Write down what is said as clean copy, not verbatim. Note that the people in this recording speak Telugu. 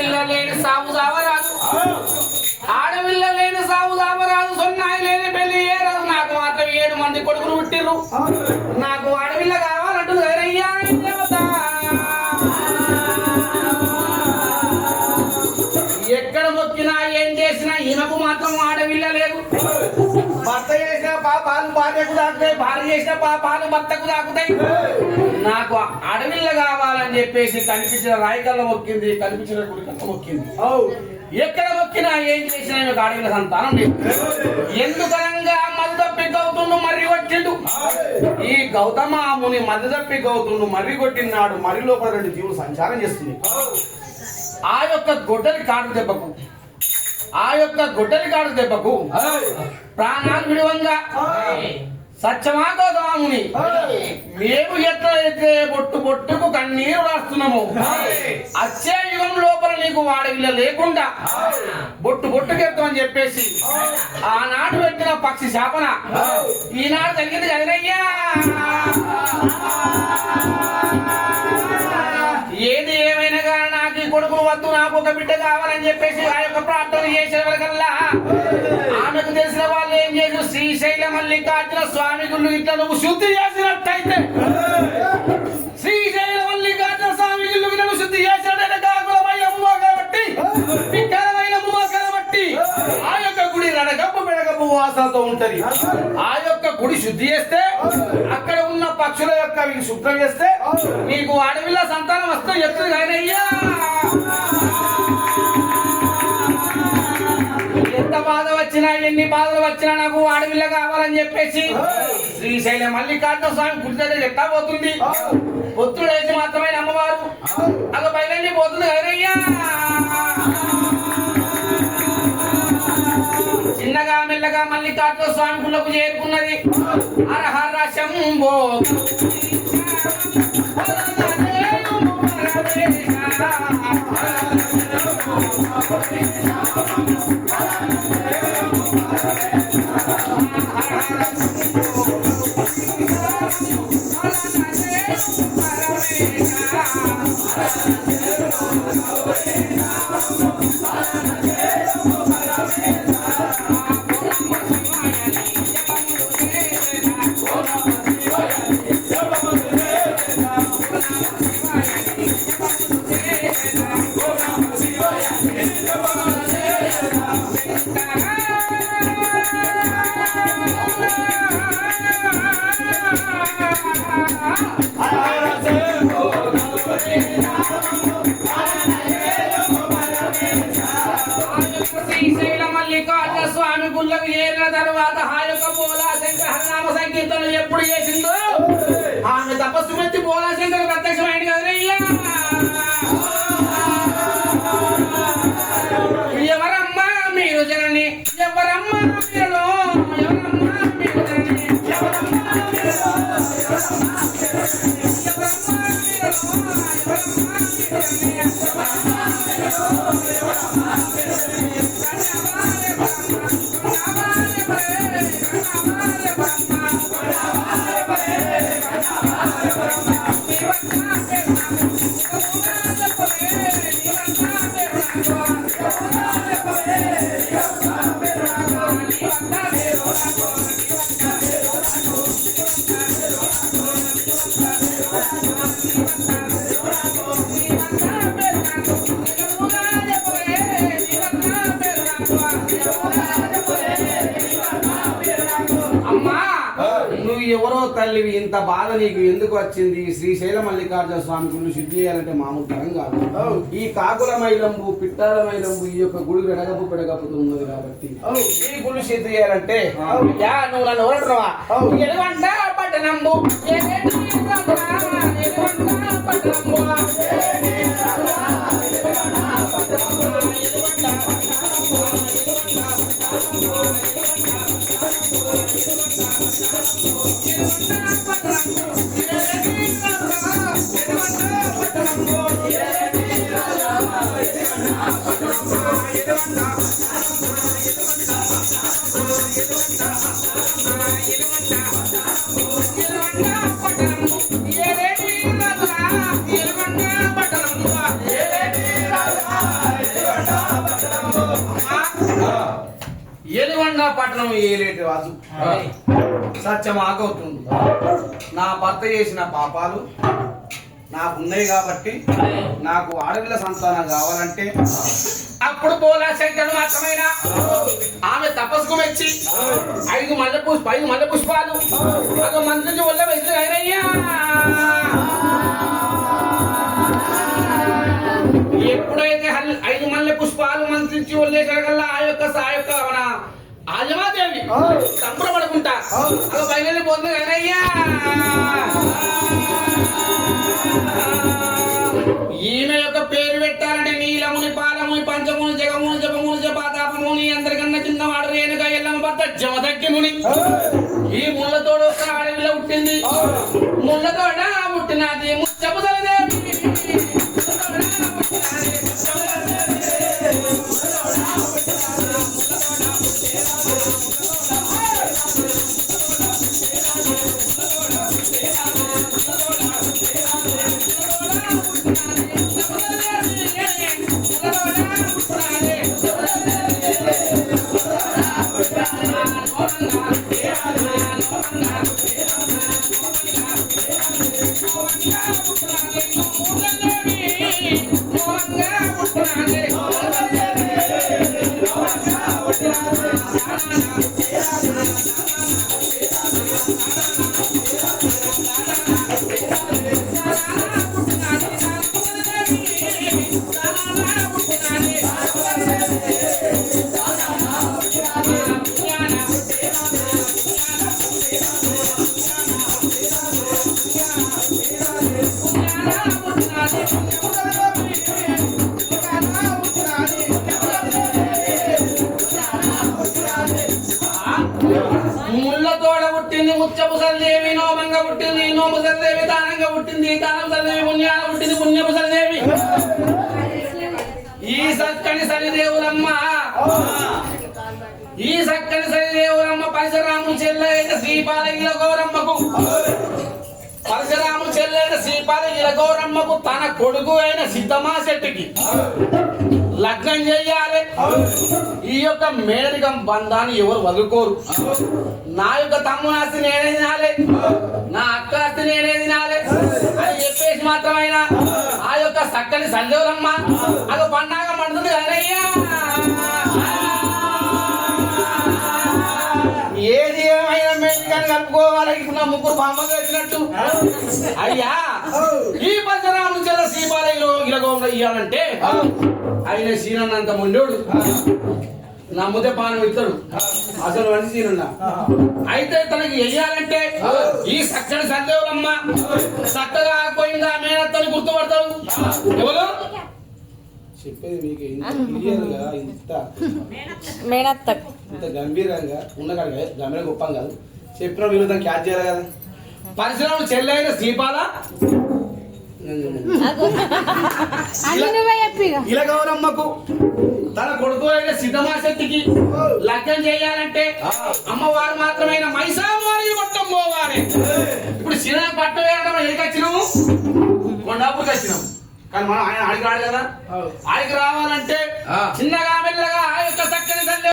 ఆడవిల్ల లేని సాగు సావరాదు, ఆడవిల్ల లేని సాగు సావరాదు, సొన్నాయి లేని పెళ్లి ఏరాదు. నాకు మాత్రం 7 మంది కొడుకులు పుట్టిర్రు. నాకు ఆడవిల్ల కావాలంటుంది అయ్యా దేవత. ఎక్కడ మొక్కినా ఏం చేసినా ఈయనకు మాత్రం ఆడవిల్ల లేదు. భర్త చేసిన పాపాలు భార్యకు తాకుతాయి, భార్య చేసిన పాపాలు భర్తకు తాకుతాయి. నాకు ఆడవిల్ల కావాలని చెప్పేసి కనిపించిన రాయికల్ల మొక్కింది, కనిపించిన గుడికల్ల మొక్కింది. ఎక్కడ మొక్కినా ఏం చేసినా మీకు ఆడవిల్ల సంతానం లేదు. ఎందుకనంగా మద్దప్పి గౌతుండు మర్రి కొట్టిండు. ఈ గౌతమాముని మద్దప్పి గౌతుండు మర్రి కొట్టినాడు. మర్రి లోపల 2 జీవులు సంచారం చేస్తుంది. ఆ యొక్క గొడ్డలి కాడు దెబ్బకు ప్రాణాలు విడువంగా సత్యమా గౌతమాముని, మేము ఎట్లయితే బొట్టుకు కన్నీరు రాస్తున్నాము, అచ్చే యుగం లోపల నీకు వాడవిల్ల లేకుండా బొట్టుకెత్తమని చెప్పేసి ఆనాడు పెట్టిన పక్షి శాపన ఈనాడు జరిగింది కదనయ్యా. ఏది ఏమైనా కానీ నాకు ఈ కొడుకులు వద్దు, నాకు ఒక బిడ్డ కావాలని చెప్పేసి ఆ యొక్క ప్రార్థన చేసేవరకల్లా ఆమెకు తెలిసిన వాళ్ళు ఏం చేసి శ్రీశైల మల్లికార్జున స్వామి గుళ్ళు ఇట్లా నువ్వు శుద్ధి చేసినట్టయితే, శ్రీశైల మల్లికార్జున స్వామి గుళ్ళు నువ్వు శుద్ధి చేసినట్టయితే కాకులమైన కాబట్టి వికారమైన కాబట్టి ఆ యొక్క గుడి రడగప్పు బెడగప్పు వాసనతో ఉంటది. ఆ యొక్క గుడి శుద్ధి చేస్తే, అక్కడ ఉన్న పక్షుల యొక్క శుభ్రం చేస్తే నీకు అడవిలో సంతానం వస్తే ఎత్తుది కానయ్యా. ఎంత బాధ వచ్చినా ఎన్ని బాధలు వచ్చినా నాకు అడవిలో కావాలని చెప్పేసి శ్రీశైల మల్లికార్జున స్వామి గుడి దగ్గర ఎట్టా పోతుంది. పొత్తుడైతే మాత్రమే అమ్మవారు అది బయలుదేరి పోతుంది కదయ్యా. చిన్నగా మెల్లగా మల్లికార్జున స్వామి గుళ్ళకు చేరుకున్నది. హరహర శంభో శ్రీశైల మల్లికార్జున స్వామి గుళ్ళకు చేరిన తర్వాత ఆ యొక్క బోలాశంకర హరినామ సంకీర్తనలు ఎప్పుడు చేసిందో ఆమె తపస్సు మెచ్చి బోలాశంకర ప్రత్యక్షమైంది కదయ్యా. ఎవరమ్మా మీరు జనని, ఎవరమ్మా మీరు, ఎవరమ్మా మీరు జనని, ఎవరమ్మా మీరు, ఎవరో తల్లివి, ఇంత బాధ నీకు ఎందుకు వచ్చింది? శ్రీశైల మల్లికార్జున స్వామి గుళ్ళు శుద్ధి చేయాలంటే మామూలు తరం కాదు. ఈ కాకుల మైలంబు పిట్టాల మైలంబు ఈ యొక్క గుడి వెడగపు పెడగపుతూ ఉన్నది కాబట్టి ఈ గుళ్ళు శుద్ధి చేయాలంటే నువ్వు నన్ను ఓడరా ఎలువంట పట్టణంబు పట్టణం ఏలేటి రాజు సత్యం ఆగవుతుంది. నా భర్త చేసిన పాపాలు నాకున్నాయి కాబట్టి నాకు ఆడపిల్ల సంతానం కావాలంటే అప్పుడు పోలా శంకరుడు మాత్రమైనా ఆమె తపస్సుకు మెచ్చి 5 మల్లె పుష్పాలు ఒక మంది నుంచి ఒళ్ళ వేసి అయినయ్యా. ఎప్పుడైతే 5 మల్లె పుష్పాలు మంత్రించి వదిలేసరికల్లా ఆ యొక్క మన ఆజమాదేవి సంబరపడుకుంటా బయలుదేరిపోతుంది అయినయ్యా. ఈమె యొక్క పేరు పెట్టాలంటే నీలముని పాలముని పంచముని జగముని జపముని జపాతాపముని అందరికన్నా చిన్నవాడు రేణుగా ఎల్లమ్మ భర్త జమదగ్గిముని. ఈ ముళ్ళతోడు ఒక అడవిలో పుట్టింది. ముళ్ళతోడ పుట్టినది ముచ్చపు సరిదేవి. ముళ్ళతోడ పుట్టింది ముచ్చపు సరిదేవి. నోమంగా పుట్టింది నోము సరిదేవి. దానంగా పుట్టింది దానం సరిదేవి. పుణ్యాన పుట్టింది పుణ్యపు సరిదేవి. ఈ చక్కని సరిదేవులమ్మ పరశురాము చెల్లైన శ్రీపాలగిల గౌరమ్మకు తన కొడుకు అయిన సిద్ధమా శెట్టికి లగ్నం చెయ్యాలి. ఈ యొక్క మేనరికం బంధాన్ని ఎవరు వదులుకోరు. నా యొక్క తమ్ముని ఆస్తి నేనే తినాలి, నా అక్క ఆస్తి నేనే తినాలి అని చెప్పేసి మాత్రమైనా ఆ యొక్క చక్కని సందేవులమ్మ అది పండాగ మండుతుంది కదయ్యా. ఏది ఏమైనా మేనరికాన్ని కలుపుకోవాలి. ఇప్పుడు ముగ్గురు బామ్మలు వచ్చినట్టు అయ్యా ఈ పరశురాముని చెల్ల శ్రీపాలయ్యలో గిలగోంలో ఇయ్యాలంటే ఆయన సీనన్నంత మొండోడు, నమ్ముతే పానం ఇస్తాడు. అసలు మనిషి సీనున్నా అయితే తనకి వెయ్యాలంటే ఈ చక్కని సందేవులమ్మ చక్కగా పోయిందా మేనత్తని గుర్తుపడతాడు. ఎవరు చెప్పేది మీకు ఇంత క్లియర్గా ఇంత గంభీరంగా ఉన్న కాదు, గంభీరంగా గొప్పం కాదు. చెప్పిన విరుద్ధం క్యాచ్ చేయాలి కదా. పరశురాముడు చెల్లైన శ్రీపాల ఇలగౌరమ్మకు తన కొడుకు అయిన సిద్ధమాశక్తికి లగ్నం చేయాలంటే అమ్మవారు మాత్రమైన మైసామారి పట్టం పోవాలి. ఇప్పుడు చిన్న పట్టం వేయడం ఎక్కడికి వచ్చినాము? కొండాపురికి వచ్చినాము. కానీ మనం ఆయన ఆడికి రాడు కదా. ఆడికి రావాలంటే చిన్నగా మెల్లగా ఆ యొక్క చక్కని